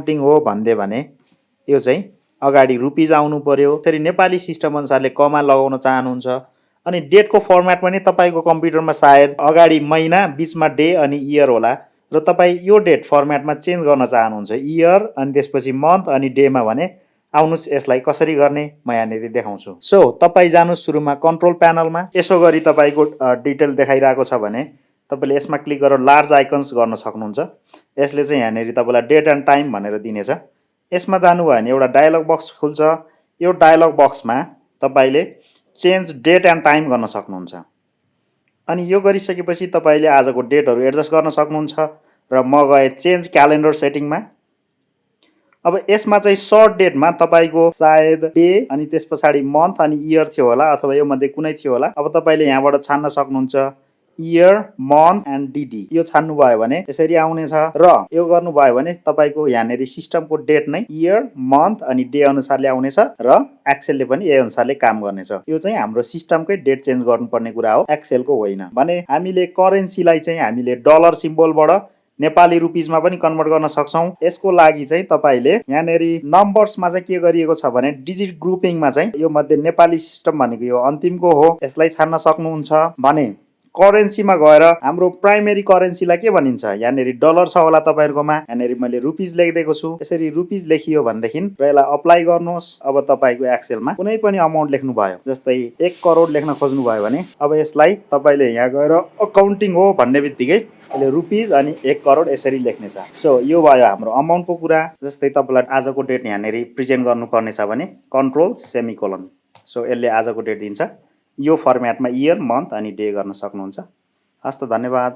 Accounting हो भन्दै भने यो चाहिँ अगाडि रुपिज आउनु पर्यो। त्यसरी नेपाली सिस्टम अनुसारले कमा लगाउन चाहनुहुन्छ अनि डेटको फर्मेट पनि तपाईँको कम्प्युटरमा सायद अगाडि महिना बिचमा डे अनि इयर होला र तपाईँ यो डेट फर्मेटमा चेन्ज गर्न चाहनुहुन्छ इयर अनि त्यसपछि मन्थ अनि डेमा भने आउनुहोस् यसलाई कसरी गर्ने म यहाँनिर देखाउँछु। सो तपाईँ जानुहोस् सुरुमा कन्ट्रोल प्यानलमा। यसो गरी तपाईँको डिटेल देखाइरहेको छ भने तपाईँले यसमा क्लिक गरेर लार्ज आइकन्स गर्न सक्नुहुन्छ। यसले चाहिँ यहाँनिर तपाईँलाई डेट एन्ड टाइम भनेर दिनेछ। यसमा जानुभयो भने एउटा डायलग बक्स खुल्छ। यो डायलग बक्समा तपाईँले चेन्ज डेट एन्ड टाइम गर्न सक्नुहुन्छ अनि यो गरिसकेपछि तपाईँले आजको डेटहरू एडजस्ट गर्न सक्नुहुन्छ र म गएँ चेन्ज क्यालेन्डर सेटिङमा। अब यसमा चाहिँ सर्ट डेटमा तपाईँको सायद डे अनि त्यस पछाडि मन्थ अनि इयर थियो होला अथवा यो मध्ये कुनै थियो होला। अब तपाईँले यहाँबाट छान्न सक्नुहुन्छ इयर मन्थ एन्ड डिडी। यो छान्नु भयो भने यसरी आउनेछ र यो गर्नुभयो भने तपाईँको यहाँनिर सिस्टमको डेट नै इयर मन्थ अनि डे अनुसारले आउनेछ र एक्सेलले पनि यही अनुसारले काम गर्नेछ। यो चाहिँ हाम्रो सिस्टमकै डेट चेन्ज गर्नुपर्ने कुरा हो, एक्सेलको होइन। भने हामीले करेन्सीलाई चाहिँ हामीले डलर सिम्बलबाट नेपाली रुपिजमा पनि कन्भर्ट गर्न सक्छौं। यसको लागि चाहिँ तपाईले यहाँनेरि नम्बर्समा चाहिँ के गरिएको छ भने डिजिट ग्रुपिङमा चाहिँ यो मध्ये नेपाली सिस्टम भनेको यो अन्तिमको हो, यसलाई छान्न सक्नुहुन्छ। भने करेन्सीमा गएर हाम्रो प्राइमेरी करेन्सीलाई के भनिन्छ यहाँनेरि डलर छ होला तपाईहरुकोमा, यहाँनेरि मैले रुपिज लेखिदिएको छु। यसरी रुपिज लेखियो भनेदेखि र यसलाई अप्लाई गर्नुहोस्। अब तपाईको एक्सेलमा कुनै पनि अमाउन्ट लेख्नु भयो, जस्तै 1 करोड लेख्न खोज्नु भयो भने अब यसलाई तपाईले यहाँ गएर अकाउन्टिङ हो भन्ने बित्तिकै यसले रुपिज अनि 1 करोड यसरी लेख्नेछ। सो यो भयो हाम्रो अमाउन्टको कुरा। जस्तै तपाईलाई आजको डेट यहाँनेरि प्रेजेन्ट गर्नुपर्ने छ भने कन्ट्रोल सेमिकोलन। सो यसले आजको डेट दिन्छ। यो फर्मेटमा इयर मन्थ अनि डे गर्न सक्नुहुन्छ। हस्त धन्यवाद।